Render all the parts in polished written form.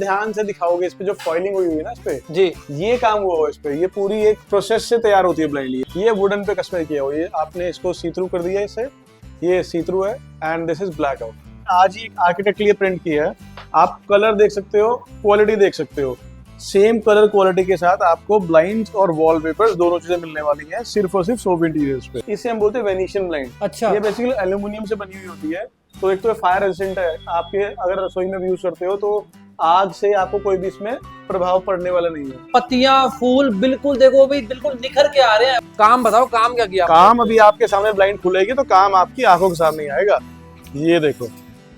ध्यान से दिखाओगे इस पे जो फॉइलिंग हुई है ना इस पे जी, ये काम हुआ हो इस पे, ये पूरी एक प्रोसेस से तैयार होती है ब्लाइंड। ये वुडन पे कस्टमाइज किया हुआ, ये आपने इसको सी थ्रू कर दिया इसे, ये सी थ्रू है and this is black out. आज ही एक आर्किटेक्ट के लिए प्रिंट किया है, आप कलर देख सकते हो, क्वालिटी देख सकते हो। सेम कलर क्वालिटी के साथ आपको ब्लाइंड्स और वॉलपेपर्स दोनों चीजें मिलने वाली हैं सिर्फ और सिर्फ सोप इंटीरियर्स पे। इसे हम बोलते हैं वेनिशियन ब्लाइंड। अच्छा, ये बेसिकली एल्यूमिनियम से बनी हुई होती है, तो एक तो फायर रेजिस्टेंट है, आपके अगर रसोई में यूज करते हो तो आग से आपको कोई भी इसमें प्रभाव पड़ने वाला नहीं है। पत्तियां फूल बिल्कुल देखो भाई, बिल्कुल निखर के आ रहे हैं। काम बताओ, काम क्या किया? काम अभी आपके सामने ब्लाइंड खुलेगी तो काम आपकी आंखों के सामने ही आएगा। ये देखो,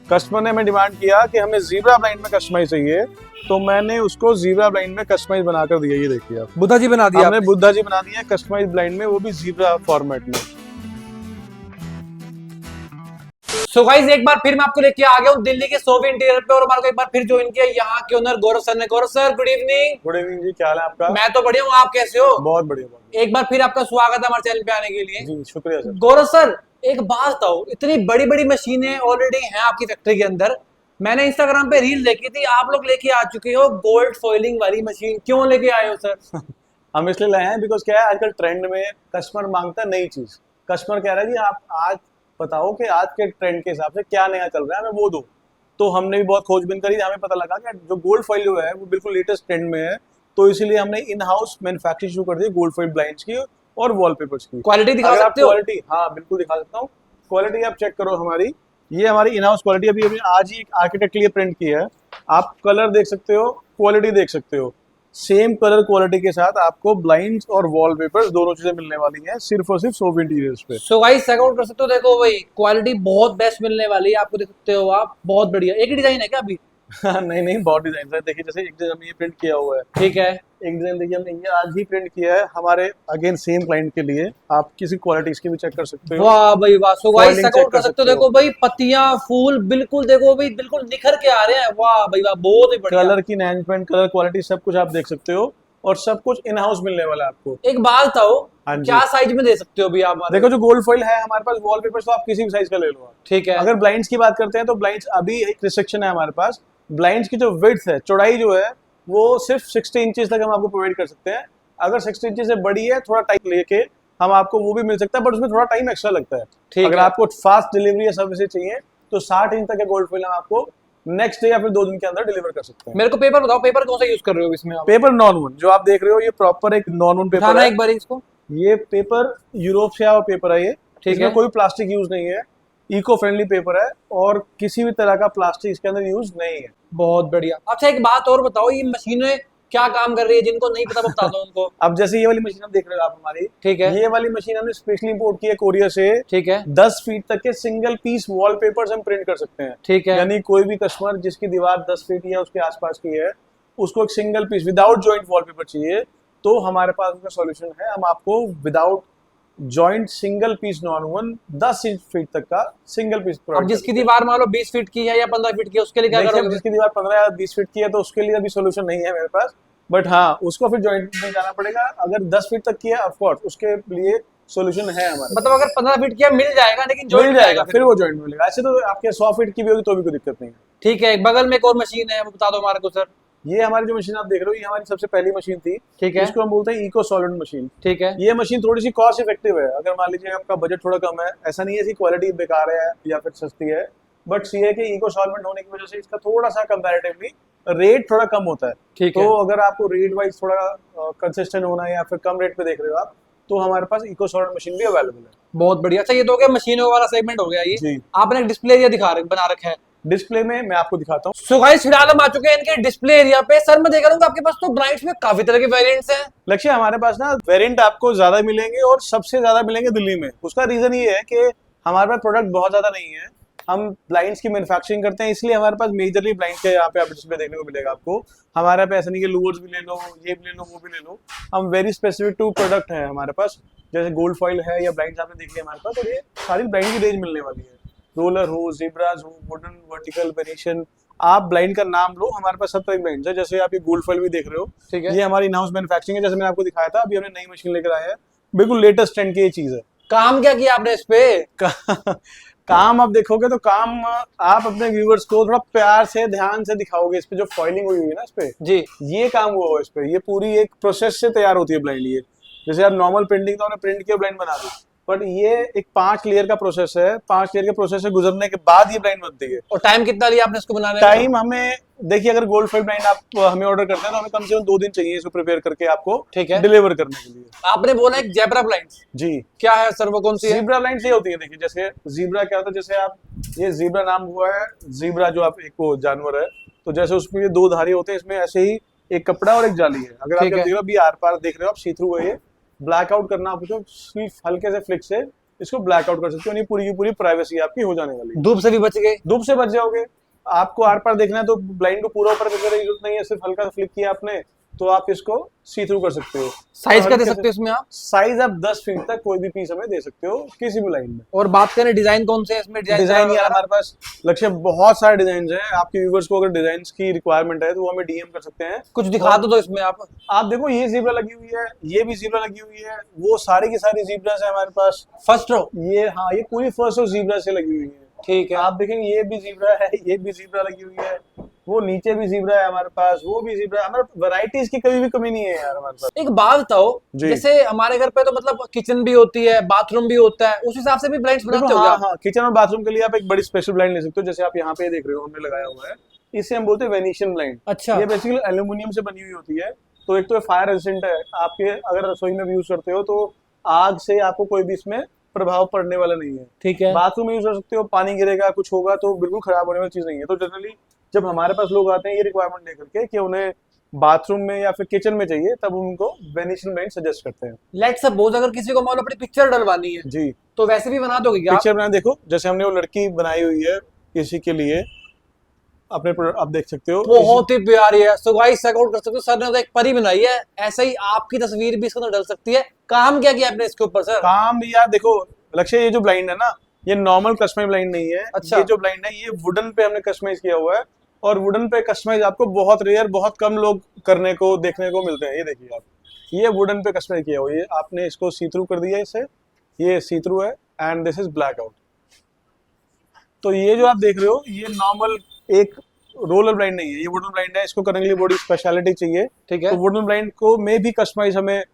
कस्टमर ने हमें डिमांड किया कि हमें जीब्रा ब्लाइंड में कस्टमाइज चाहिए, तो मैंने उसको जीब्रा ब्लाइंड में कस्टमाइज बनाकर दिया। ये देखिए आप, बुद्धा जी बना दिया हमने बुद्धा जी बना दिया कस्टमाइज ब्लाइंड में, वो भी जीब्रा फॉर्मेट में। सो गाइस, एक बार फिर मैं आपको लेके आ गया हूँ दिल्ली के सोफी इंटीरियर पे, और हमारे को एक बार फिर ज्वाइन किया यहाँ के ओनर गौरव सर ने। Gaurav sir, good evening. Good evening जी, क्या हाल है आपका? मैं तो बढ़िया हूँ, आप कैसे हो? बहुत बढ़िया, बहुत एक बार फिर आपका स्वागत है हमारे चैनल पे आने के लिए। जी, शुक्रिया सर। गौरव सर, एक बात बताओ, इतनी बड़ी बड़ी मशीनें ऑलरेडी हैं आपकी फैक्ट्री के अंदर, मैंने इंस्टाग्राम पे रील देखी थी, आप लोग लेके आ चुके हो गोल्ड फॉइलिंग वाली मशीन, क्यों लेके आए हो सर? हम इसलिए लाए हैं बिकॉज क्या है, आजकल ट्रेंड में कस्टमर मांगता है नई चीज। कस्टमर कह रहा है कि आप आज बताओ कि आज के ट्रेंड के हिसाब से क्या नया चल रहा है, हमें वो दो। तो हमने भी बहुत खोजबीन करी, हमें पता लगा कि जो गोल्ड फॉइल जो है वो बिल्कुल लेटेस्ट ट्रेंड में है, तो इसीलिए हमने इन हाउस मैन्युफैक्चरिंग शुरू कर दी गोल्ड फॉइल ब्लाइंड्स की और वॉलपेपर्स की। क्वालिटी दिखा अगर आप सकते हो? क्वालिटी, हाँ बिल्कुल दिखा सकता हूँ। क्वालिटी आप चेक करो हमारी, ये हमारी इन हाउस क्वालिटी अभी आज ही एक आर्किटेक्ट के लिए प्रिंट की है। आप कलर देख सकते हो, क्वालिटी देख सकते हो। सेम कलर क्वालिटी के साथ आपको ब्लाइंड्स और वॉलपेपर्स दोनों चीजें मिलने वाली हैं सिर्फ और सिर्फ सोप इंटीरियर्स पे। सो गाइस, चेक आउट कर सकते हो, देखो भाई क्वालिटी बहुत बेस्ट मिलने वाली है आपको, देख सकते हो आप, बहुत बढ़िया। एक ही डिजाइन है क्या अभी? नहीं नहीं, बहुत डिजाइन है। देखिए जैसे एक डिजाइन हमने ये प्रिंट किया हुआ है, ठीक है। एक डिजाइन देखिए हमने ये आज ही प्रिंट किया है हमारे अगेन सेम क्लाइंट के लिए। आप किसी क्वालिटी इसकी भी चेक कर सकते हो। वाह भाई वाह। So guys, Foiling check check out कर कर सकते हो, सकते हो। देखो भाई पत्तियां फूल बिल्कुल देखो भाई, बिल्कुल निखर के आ रहे हैं। वाह भाई वाह, बहुत ही बढ़िया। कलर की मैनेजमेंट, कलर क्वालिटी सब कुछ आप देख सकते हो, और सब कुछ इन हाउस मिलने वाला है आपको। एक बात बताओ, हाँ जी। क्या साइज में दे सकते हो अभी आप हमारे? देखो जो गोल्ड फॉइल है हमारे पास, वॉलपेपर्स तो आप किसी भी साइज का ले लो आप। ठीक है। अगर ब्लाइंड्स की बात करते हैं तो ब्लाइंड्स अभी एक रिस्ट्रिक्शन है हमारे पास। ब्लाइंड्स की जो विड्थ है, चौड़ाई जो है, वो सिर्फ 60 इंचेस तक हम आपको प्रोवाइड कर सकते हैं। अगर 60 इंचेस से बड़ी है, थोड़ा टाइम लेके हम आपको वो भी मिल सकता है, बट उसमें थोड़ा टाइम एक्स्ट्रा लगता है। ठीक अगर है। आपको फास्ट डिलीवरी या सर्विस चाहिए तो 60 इंच तक का गोल्ड फॉइल हम आपको नेक्स्ट डे या फिर 2 दिन के अंदर डिलीवर कर सकते हैं। मेरे को पेपर बताओ, पेपर कौन सा यूज कर रहे हो इसमें आप? पेपर नॉन वुड जो आप देख रहे हो, ये प्रॉपर एक नॉन वुड पेपर उठाना है। एक बार इसको। ये पेपर यूरोप से आया हुआ पेपर है, ये ठीक इसमें है। कोई प्लास्टिक यूज नहीं है, इको फ्रेंडली पेपर है, और किसी भी तरह का प्लास्टिक इसके अंदर यूज नहीं है। बहुत बढ़िया। अच्छा, एक बात और बताओ, ये मशीनें क्या काम कर रही है? जिनको नहीं पता मैं बता दो उनको। अब जैसे ये वाली मशीन आप देख रहे हो आप हमारी, ठीक है। ये वाली मशीन हमने स्पेशली इंपोर्ट की है कोरिया से। ठीक है। 10 फीट तक के सिंगल पीस वॉलपेपर्स हम प्रिंट कर सकते हैं। ठीक है। यानी कोई भी कस्टमर जिसकी दीवार 10 फीट या उसके आसपास की है, उसको एक single piece without joint wallpaper चाहिए, तो हमारे पास उसका सॉल्यूशन है। हम आपको without joint single piece non one 10 feet तक का सिंगल पीस अब जिसकी दीवार मान लो 20 फीट की है या 15 फीट की है, उसके लिए क्या देखिए, करोगे? जिसकी दीवार 15 या 20 फीट की है तो उसके लिए अभी सोल्यूशन नहीं है मेरे पास, बट हाँ उसको फिर जॉइंट में जाना पड़ेगा। अगर 10 फीट तक की है ऑफकोर्स उसके लिए सोल्यूशन है हमारे। मतलब अगर 15 फीट की है मिल जाएगा, लेकिन मिल joint जाएगा, फिर। फिर वो जॉइंट मिलेगा। ऐसे तो आपके 100 फीट की भी होगी तो भी कोई दिक्कत नहीं है। ठीक है। एक बगल में एक और मशीन है, वो बता दो हमारे को सर। ये हमारी जो मशीन आप देख रहे हो, ये हमारी सबसे पहली मशीन थी। ठीक है। इसको हम बोलते हैं इको सॉलिड मशीन। ठीक है। ये मशीन थोड़ी सी कॉस्ट इफेक्टिव है। अगर मान लीजिए आपका बजट थोड़ा कम है, ऐसा नहीं है कि क्वालिटी बेकार है या फिर सस्ती है, बट ये है कि इको सॉल्वेंट होने की वजह से इसका थोड़ा सा कंपैरेटिवली रेट थोड़ा कम होता है। ठीक है। तो अगर आपको रेट वाइज थोड़ा कंसिस्टेंट होना है या फिर कम रेट पे देख रहे हो आप, तो हमारे पास इको सॉल्वेंट मशीन भी अवेलेबल है। बहुत बढ़िया। अच्छा, ये तो हो गया मशीनों वाला सेगमेंट हो गया। ये जी। आपने एक डिस्प्ले एरिया बना रखा है। डिस्प्ले में मैं आपको दिखाता हूँ। सो गाइस, फिलहाल हम आ चुके हैं इनके डिस्प्ले एरिया पे। सर मैं देख रहा हूँ आपके पास तो ब्राइट्स में काफी तरह के वेरिएंट्स हैं। लक्ष्य, हमारे पास ना वेरिएंट आपको ज्यादा मिलेंगे और सबसे ज्यादा मिलेंगे दिल्ली में। उसका रीजन ये है कि हमारे पास प्रोडक्ट बहुत ज्यादा नहीं है। हम ब्लाइंड्स की मैन्युफैक्चरिंग करते हैं, इसलिए हमारे पास मेजरली ब्लाइंड के यहाँ पे आप डिस्प्ले देखने को मिलेगा आपको। हमारे पे ऐसा नहीं कि लूवर्स भी ले लो, ये भी ले लो, वो भी ले लो। हम वेरी स्पेसिफिक टू प्रोडक्ट है हमारे पास, जैसे गोल्ड फॉइल है या ब्लाइंड्स आपने देख लिया हमारे पास, और ये सारी ब्लाइंड की रेंज मिलने वाली है। रोलर हो, ज़ेब्रास हो, वुडन, वर्टिकल, वेनेशियन, आप ब्लाइंड का नाम लो, हमारे पास सब तरह के ब्लाइंड्स है। जैसे आप ये गोल्ड फॉइल भी देख रहे हो, ठीक है। ये हमारी इन हाउस मैन्युफैक्चरिंग है। जैसे मैंने आपको दिखाया था, अभी हमने नई मशीन लेकर आए हैं, बिल्कुल लेटेस्ट ट्रेंड की ये चीज है। काम क्या किया आपने इस पे? काम आप देखोगे तो काम आप अपने व्यूवर्स को थोड़ा प्यार से ध्यान से दिखाओगे। इस पे जो फॉइलिंग हुई हुई है ना, इस पे जी ये काम हुआ हो इस पे, ये पूरी एक प्रोसेस से तैयार होती है ब्लाइंड। ये जैसे आप नॉर्मल प्रिंटिंग तो आपने प्रिंट किया ब्लाइंड बना दी, बट ये एक 5 लेयर का प्रोसेस है। 5 लेयर के प्रोसेस से गुजरने के बाद ये ब्लाइंड बनती है। और टाइम कितना लिया आपने इसको बनाने में? टाइम हमें देखिए, अगर गोल्ड फॉइल ब्लाइंड आप हमें ऑर्डर करते हैं तो हमें कम से कम 2 दिन चाहिए इसको प्रिपेयर करके आपको ठीक है। डिलीवर करने के लिए। आपने बोला एक जेब्रा ब्लाइंड, जी, क्या है सर, वो कौन सी है? जीब्रा ब्लाइंड ये होती है। देखिए जैसे जीब्रा क्या होता है, जैसे आप ये जीब्रा नाम हुआ है, जीब्रा जो आप एक वो जानवर है, तो जैसे उसमें ये 2 धारी होते हैं, इसमें ऐसे ही एक कपड़ा और एक जाली है। अगर आप ठीक है। देख रहे हो अभी आर पार देख रहे हो आप, सी थ्रू है ये। ब्लैक आउट करना आपको सिर्फ हल्के से फ्लिक से इसको ब्लैक आउट कर सकते हो, नहीं पूरी की पूरी प्राइवेसी आपकी हो जाने वाली है। धूप से भी बच गए। धूप से बच जाओगे। आपको आर पार देखना है तो ब्लाइंड को पूरा ऊपर करने की जरूरत नहीं है, सिर्फ हल्का सा फ्लिक किया आपने तो आप इसको सी थ्रू कर सकते हो। साइज का दे हल्के सकते हो इसमें आप? साइज आप 10 फीट तक कोई भी पीस हमें दे सकते हो किसी भी लाइन में। और बात करें डिजाइन कौन से है इसमें? डिजाइन यार हमारे पास लक्ष्य बहुत सारे डिजाइन है। आपके व्यूवर्स को अगर डिजाइन की रिक्वायरमेंट है तो वो हमें डीएम कर सकते हैं। कुछ दिखा दो इसमें आप। आप देखो ये जीब्रा लगी हुई है, ये भी जीब्रा लगी हुई है, वो सारी की सारी जीब्रास है हमारे पास। First row? ये हाँ, ये पूरी फर्स्ट रो जीब्रा से लगी हुई है। ठीक है। आप देखेंगे ये भी जीब्रा है, ये भी जीब्रा लगी हुई है, वो नीचे भी जीब्रा है हमारे पास, वो भी जीब्रा है। हमारे वैरायटीज की कभी भी कमी नहीं है यार हमारे पास। एक बात बताओ, जी। जैसे हमारे घर पे तो मतलब किचन भी होती है, बाथरूम भी होता है, उस हिसाब से भी ब्लाइंड्स बनाते देखो हो क्या हाँ आप? हाँ, किचन और बाथरूम के लिए आप एक बड़ी स्पेशल ब्लाइंड ले सकते हो। जैसे आप यहाँ पे देख रहे हो हमने लगाया हुआ है, इसे हम बोलते हैं वेनिशियन ब्लाइंड। अच्छा। ये बेसिकली एल्यूमिनियम से बनी हुई होती है। तो एक तो फायर रेजिस्टेंट है, आपके अगर रसोई में भी यूज करते हो तो आग से आपको कोई भी इसमें प्रभाव पड़ने वाला नहीं है। ठीक है। बाथरूम में यूज कर सकते हो, पानी गिरेगा कुछ होगा तो बिल्कुल खराब होने वाली चीज नहीं है। तो जनरली जब हमारे पास लोग आते हैं ये रिक्वायरमेंट लेकर के कि उन्हें बाथरूम में या फिर किचन में चाहिए, तब उनको वेनिशियन ब्लाइंड सजेस्ट करते हैं। लेट सपोज अगर किसी को मान लो अपनी पिक्चर डलवानी है जी, तो वैसे भी बना दोगे क्या आप? पिक्चर बना देखो, जैसे हमने वो लड़की बनाई हुई है किसी के लिए अपने आप देख सकते हो। बहुत ही प्यारी है। सो गाइस चेक आउट कर सकते हो, सर ने तो एक परी बनाई है, ऐसे ही आपकी तस्वीर भी इसके अंदर डल सकती है। काम क्या किया आपने इसके ऊपर सर? काम भी यार देखो लक्ष्य, ये जो ब्लाइंड है ना, ये नॉर्मल कस्टमाइज ब्लाइंड नहीं है। अच्छा। ये जो ब्लाइंड है ये वुडन पे हमने कस्टमाइज किया हुआ है, और वुडन पे कस्टमाइज आपको बहुत रेयर, बहुत कम लोग करने को देखने को मिलते हैं। ये देखिए आप, ये वुडन पे कस्टमाइज किया हुआ है। ये आपने इसको सी थ्रू कर दिया इसे, ये सी थ्रू है and this is black out. तो ये जो आप देख रहे हो ये नॉर्मल एक रोलर ब्लाइंड नहीं है, ये वुडन ब्लाइंड है। इसको करने के लिए बड़ी स्पेशलिटी चाहिए। ठीक है। तो वुडन ब्लाइंड को में भी कस्टमाइज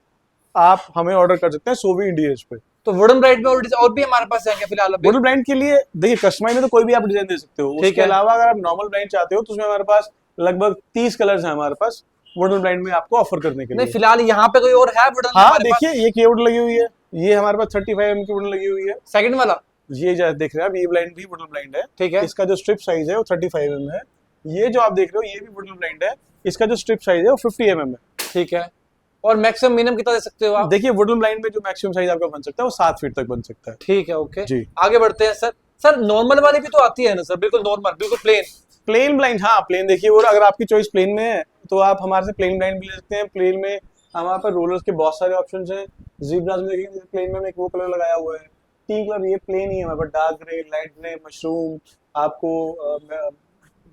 आप हमें ऑर्डर कर सकते हैं सोवी इंडियज पे। तो वुडन ब्राइड में और भी हमारे पास है क्या फिलहाल अभी? वुडन ब्लाइंड के लिए देखिए कस्टमाइज में तो कोई भी आप डिजाइन दे सकते हो। ठीक उसके है। अलावा अगर आप नॉर्मल ब्लाइंड चाहते हो तो उसमें हमारे पास लगभग 30 कलर्स हैं हमारे पास वुडन ब्लाइंड में आपको ऑफर करने के नहीं लिए। फिलहाल यहाँ पे कोई और है वुडन? हाँ देखिए ये कीवुड लगी हुई है, ये हमारे पास 35 mm की वुडन लगी हुई है। सेकंड वाला? ये जो देख रहे हैं आप, ये ब्लाइंड भी वुडन ब्लाइंड है। ठीक है। इसका जो स्ट्रिप साइज है वो 35 mm है। ये जो आप देख रहे हो ये भी वुडन ब्लाइंड है, इसका जो स्ट्रिप साइज है वो 50 mm है। ठीक है। और मैक्सिमम मिनिमम कितना दे सकते हो आप? देखिए वुडन ब्लाइंड में जो मैक्सिमम साइज आपका बन सकता है वो 7 फीट तक बन सकता है। ठीक है, ओके जी। आगे बढ़ते हैं सर। सर नॉर्मल वाली भी तो आती है ना सर? बिल्कुल नॉर्मल, बिल्कुल प्लेन। प्लेन ब्लाइंड, हाँ प्लेन देखिए, और अगर आपकी चॉइस प्लेन में है तो आप हमारे से प्लेन ब्लाइंड भी ले सकते हैं। प्लेन में हमारे पास रोलर्स के बहुत सारे ऑप्शन हैं। जीब्रास में देखेंगे प्लेन में एक वो कलर लगाया हुआ है, 3 कलर, ये प्लेन ही है हमारे पास। Dark grey, light grey, mushroom, आपको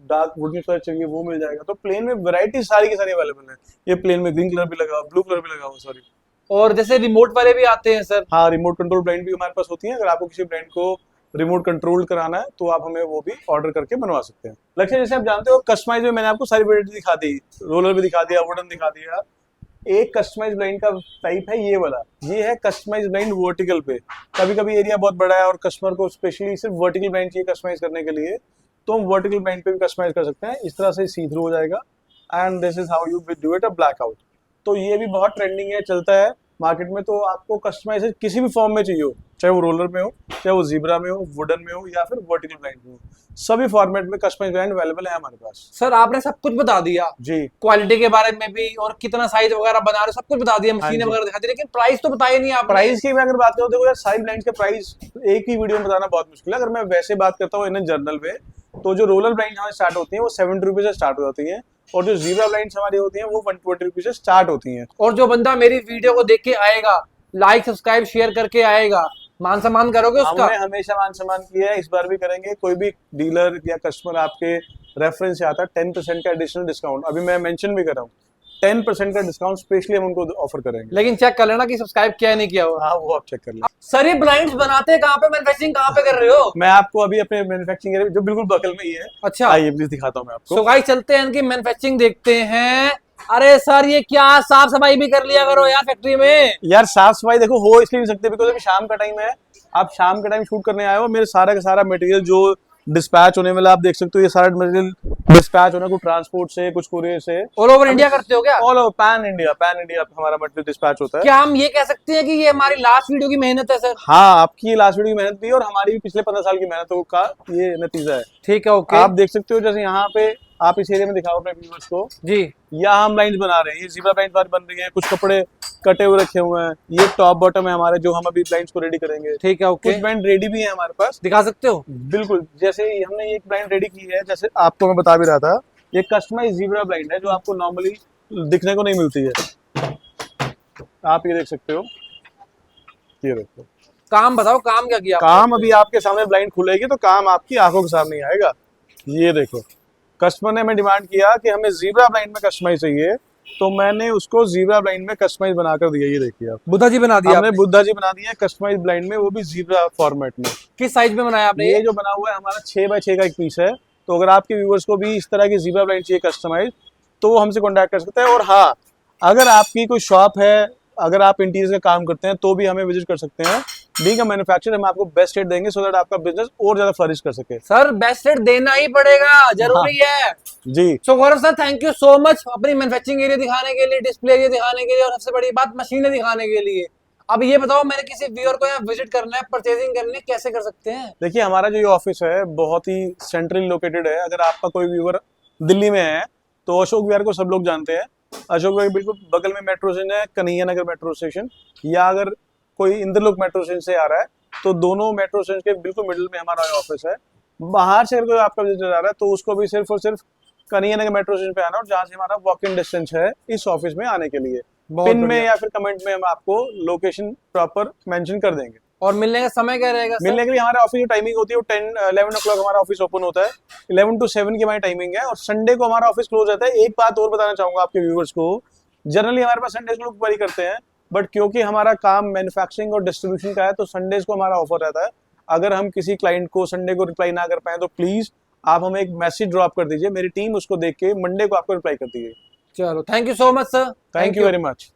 डार्क वुडन कलर चाहिए वो मिल जाएगा। तो प्लेन में वैरायटी सारी की सारी अवेलेबल है। ये प्लेन में ग्रीन कलर भी लगा हुआ, ब्लू कलर भी लगा हुआ, सॉरी। और जैसे रिमोट वाले भी आते हैं सर? हाँ, रिमोट कंट्रोल ब्लाइंड भी हमारे पास होती है। अगर आपको किसी ब्रांड को रिमोट कंट्रोल कराना है तो आप हमें वो भी ऑर्डर करके बनवा सकते हैं। लक्ष्य जैसे आप जानते हो कस्टमाइज में मैंने आपको सारी वैरायटी दिखा दी, रोलर भी दिखा दिया, वुडन दिखा दिया। एक कस्टमाइज ब्लाइंड का टाइप है ये वाला, ये है कस्टमाइज ब्लाइंड वर्टिकल पे। कभी कभी एरिया बहुत बड़ा है और कस्टमर को स्पेशली सिर्फ वर्टिकल ब्लाइंड चाहिए कस्टमाइज करने के लिए, तो हम वर्टिकल ब्लाइंड पे भी कस्टमाइज कर सकते हैं। इस तरह से सी थ्रू हो जाएगा and this is how you do it a black out. तो ये भी बहुत ट्रेंडिंग है, चलता है मार्केट में। तो आपको कस्टमाइज किसी भी फॉर्म में चाहिए हो, चाहे वो रोलर में हो, चाहे वो जीब्रा में हो, वुडन में हो या फिर वर्टिकल ब्लाइंड में हो, सभी फॉर्मेट में कस्टमाइज ब्लाइंड अवेलेबल है हमारे पास। सर आपने सब कुछ बता दिया जी, क्वालिटी के बारे में भी, और कितना साइज वगैरह बना रहे हो सब कुछ बता दिया, मशीनें हाँ जी। वगैरह दिखा दी, लेकिन प्राइस तो बताया नहीं आप। प्राइस की मैं अगर बात करूँ, देखो यार सारी ब्लाइंड्स के प्राइस एक ही वीडियो में बताना बहुत मुश्किल है। अगर मैं वैसे बात करता हूँ इन जनरल वे, तो जो रोलर ब्लाइंड हमारे स्टार्ट होती है वो 70 रुपीज से स्टार्ट हो जाती है, और जो जीब्रा ब्लाइंड्स हमारी होती हैं वो 120 रुपीज से स्टार्ट होती हैं। और जो बंदा मेरी वीडियो को देख के आएगा, लाइक सब्सक्राइब शेयर करके आएगा, मान सम्मान करोगे उसका? हमने हमेशा मान सम्मान किया है, इस बार भी करेंगे। कोई भी डीलर या कस्टमर आपके रेफरेंस से आता है 10% का एडिशनल डिस्काउंट, अभी मैं मेंशन भी कर रहा हूँ। 10% का डिस्काउंट स्पेशली हम उनको ऑफर करेंगे। लेकिन चेक कर लेना कि सब्सक्राइब किया है नहीं किया हुआ। हाँ, वो आप चेक कर लें। सर ये ब्लाइंड्स बनाते कहाँ पे, मैन्युफैक्चरिंग कहाँ पे कर रहे हो? मैं आपको अभी अपने मैन्युफैक्चरिंग एरिया जो बिल्कुल बगल में ही है, अच्छा, आइए प्लीज दिखाता हूँ मैं आपको। सो गाइस चलते हैं इनकी मैन्युफैक्चरिंग देखते हैं। अरे सर ये क्या, साफ सफाई भी कर लिया करो यार फैक्ट्री में। यार साफ सफाई देखो हो इसलिए नहीं सकते बिकॉज अभी शाम का टाइम है, आप शाम के टाइम शूट करने आए हो। मेरे सारा का सारा मटेरियल जो डिस्पैच होने वाला आप देख सकते हो, ये सारा मटेरियल डिस्पैच होना, कुछ ट्रांसपोर्ट से, कुछ कुरियर से। ऑल ओवर इंडिया करते हो क्या? ऑल ओवर पैन इंडिया हमारा मटेरियल डिस्पैच होता है। क्या हम ये कह सकते हैं कि ये हमारी लास्ट वीडियो की मेहनत है सर? हाँ, आपकी लास्ट वीडियो की मेहनत भी है और हमारी भी पिछले 15 साल की मेहनतों का ये नतीजा है। ठीक है, ओके। आप देख सकते हो जैसे यहाँ पे आप इस एरिया में दिखाओ अपने व्यूअर्स को जी। यहाँ हम लाइन्स बना रहे हैं, ये ज़ीब्रा लाइन्स हमारी बन रही है, कुछ कपड़े कटे हुए रखे हुए हैं, ये टॉप बॉटम है हमारे जो हम अभी लाइन्स को रेडी करेंगे। ठीक है, ओके। कुछ ब्रांड रेडी भी है हमारे पास, दिखा सकते हो? बिल्कुल। जैसे हमने एक ब्रांड रेडी की है, जैसे आपको मैं बता भी रहा था, ये कस्टमाइज ज़ीब्रा ब्लाइंड है जो आपको नॉर्मली दिखने को नहीं मिलती है। आप ये देख सकते हो, ये देखो। काम बताओ, काम क्या किया? काम अभी आपके सामने ब्लाइंड खुलेगी तो काम आपकी आंखों के सामने आएगा। ये देखो, कस्टमर ने हमें डिमांड किया कि हमें ज़ीब्रा ब्लाइंड में कस्टमाइज चाहिए, तो मैंने उसको ज़ीब्रा ब्लाइंड में कस्टमाइज बनाकर दिया। ये देखिए आप, बुद्धा जी बना दिया हमने आपने? बुद्धा जी बना दिया कस्टमाइज ब्लाइंड में, वो भी ज़ीब्रा फॉर्मेट में। किस साइज में बनाया आपने? ये जो बना हुआ है हमारा 6x6 का एक पीस है, तो अगर आपके व्यूअर्स को भी इस तरह की ज़ीब्रा ब्लाइंड चाहिए कस्टमाइज तो वो हमसे कॉन्टैक्ट कर सकते हैं। और हाँ, अगर आपकी कोई शॉप है, अगर आप इंटीरियर का काम करते हैं तो भी हमें विजिट कर सकते हैं। बीइंग अ मैन्युफैक्चरर हम आपको बेस्ट रेट देंगे सो दैट आपका बिजनेस और ज्यादा फ्लरिश कर सके। सर बेस्ट रेट देना ही पड़ेगा, जरूरी है। जी, so Gaurav sir thank you so much अपनी मैन्युफैक्चरिंग एरिया दिखाने के लिए, डिस्प्ले एरिया दिखाने के लिए और सबसे बड़ी बात मशीनें दिखाने के लिए। अब ये बताओ, मैंने किसी व्यूअर को यहाँ विजिट करना है, परचेजिंग करनी है, कैसे कर सकते हैं? देखिए हमारा जो ये ऑफिस है बहुत ही सेंट्रली लोकेटेड है। अगर आपका कोई व्यूअर दिल्ली में है तो अशोक विहार को सब लोग जानते हैं। अशोक विहार के बिल्कुल बगल में मेट्रो स्टेशन है, कन्हैया नगर मेट्रो स्टेशन, या अगर कोई इंद्रलोक मेट्रो स्टेशन से आ रहा है तो दोनों मेट्रो स्टेशन के बिल्कुल मिडिल में हमारा ऑफिस है। बाहर से अगर कोई आपका विजिटर आ रहा है तो उसको भी सिर्फ और सिर्फ कन्हैया नगर मेट्रो स्टेशन पे आना, और जहाँ से हमारा वॉक इन डिस्टेंस है इस ऑफिस में आने के लिए। पिन में या फिर कमेंट में हम आपको लोकेशन प्रॉपर मेंशन कर देंगे। और मिलने का समय क्या रहेगा सर? मिलने के लिए हमारे ऑफिस की टाइमिंग होती है 11 o'clock हमारा ऑफिस ओपन होता है, 11 to 7 की हमारी टाइमिंग है, और संडे को हमारा ऑफिस क्लोज रहता है। एक बात और बताना चाहूंगा आपके व्यूअर्स को, जनरली हमारे पास संडेज को लोग क्वेरी करते हैं, बट क्योंकि हमारा काम मैन्युफैक्चरिंग और डिस्ट्रीब्यूशन का है तो संडेज को हमारा ऑफर रहता है। अगर हम किसी क्लाइंट को संडे को रिप्लाई ना कर पाए तो प्लीज आप हमें एक मैसेज ड्रॉप कर दीजिए, मेरी टीम उसको देख के मंडे को आपको रिप्लाई कर दीजिए। चलो, thank you so much sir. Thank you very much.